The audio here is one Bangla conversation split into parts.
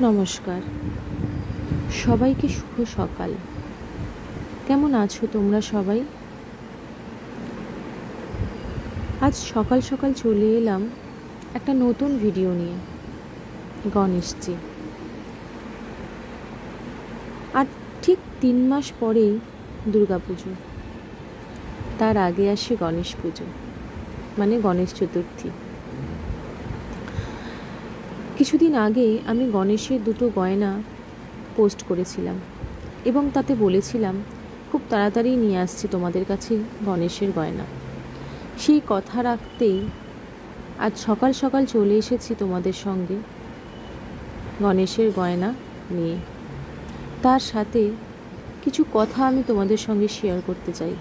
নমস্কার, সবাইকে শুভ সকাল। কেমন আছো তোমরা সবাই? আজ সকাল সকাল চলে এলাম একটা নতুন ভিডিও নিয়ে, গণেশজি। আর ঠিক 3 মাস পরেই দুর্গাপুজো, তার আগে আসে গণেশ পুজো, মানে গণেশ চতুর্থী। কিছুদিন আগে আমি গণেশের 2টো গয়না পোস্ট করেছিলাম এবং তাতে বলেছিলাম খুব তাড়াতাড়ি নিয়ে আসছি তোমাদের কাছে গণেশের গয়না। সেই কথা রাখতেই আজ সকাল সকাল চলে এসেছি তোমাদের সঙ্গে গণেশের গয়না নিয়ে। তার সাথে কিছু কথা আমি তোমাদের সঙ্গে শেয়ার করতে চাই।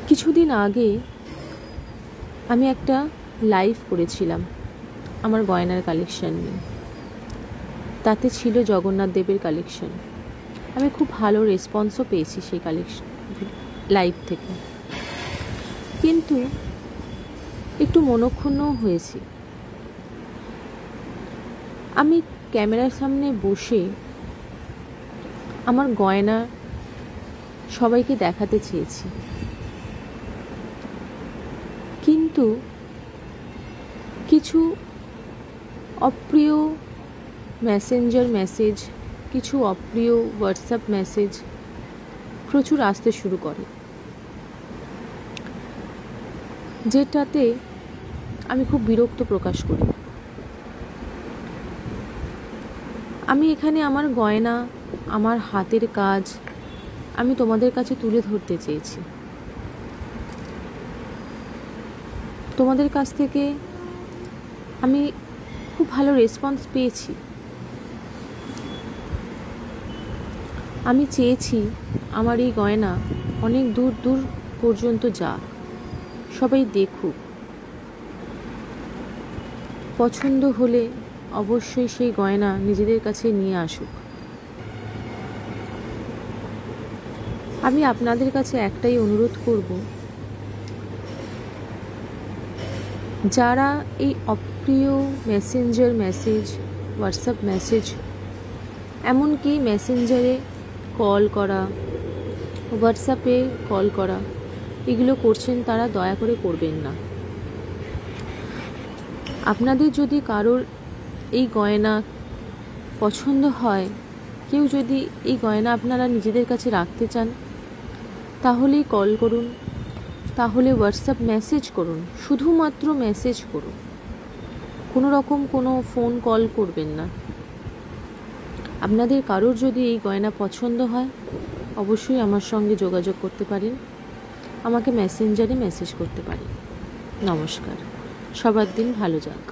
কিছুদিন আগে আমি একটা লাইভ করেছিলাম আমার গয়নার কালেকশন নিয়ে। তাতে ছিল জগন্নাথ দেবের কালেকশন। আমি খুব ভালো রেসপন্সও পেয়েছি সেই কালেকশন লাইভ থেকে, কিন্তু একটু মনক্ষুণ্ণও হয়েছি। আমি ক্যামেরার সামনে বসে আমার গয়না সবাইকে দেখাতে চেয়েছি, কিন্তু কিছু অপ্রিয় মেসেঞ্জার মেসেজ, কিছু অপ্রিয় হোয়াটসঅ্যাপ মেসেজ প্রচুর আসতে শুরু করে, যেটাতে আমি খুব বিরক্ত প্রকাশ করি। আমি এখানে আমার গয়না, আমার হাতের কাজ আমি তোমাদের কাছে তুলে ধরতে চেয়েছি। তোমাদের কাছ থেকে আমি খুব ভালো রেসপন্স পেয়েছি। আমি চেয়েছি আমার এই গয়না অনেক দূর দূর পর্যন্ত যাক, সবাই দেখুক। পছন্দ হলে অবশ্যই সেই গয়না নিজেদের কাছে নিয়ে আসুক। আমি আপনাদের কাছে একটাই অনুরোধ করব, যারা এই অপ্রিয় মেসেঞ্জার মেসেজ, হোয়াটসঅ্যাপ মেসেজ, এমনকি মেসেঞ্জারে কল করা, হোয়াটসঅ্যাপে কল করা, এগুলো করছেন, তারা দয়া করে করবেন না। আপনাদের যদি কারোর এই গয়না পছন্দ হয়, কেউ যদি এই গয়না আপনারা নিজেদের কাছে রাখতে চান, তাহলেই কল করুন, তাহলে হোয়াটসঅ্যাপ মেসেজ করুন, শুধুমাত্র মেসেজ করুন, কোনো রকম কোনো ফোন কল করবেন না। আপনাদের কারোর যদি এই গয়না পছন্দ হয়, অবশ্যই আমার সঙ্গে যোগাযোগ করতে পারেন, আমাকে মেসেঞ্জারে মেসেজ করতে পারেন। নমস্কার, সবার দিন ভালো যাক।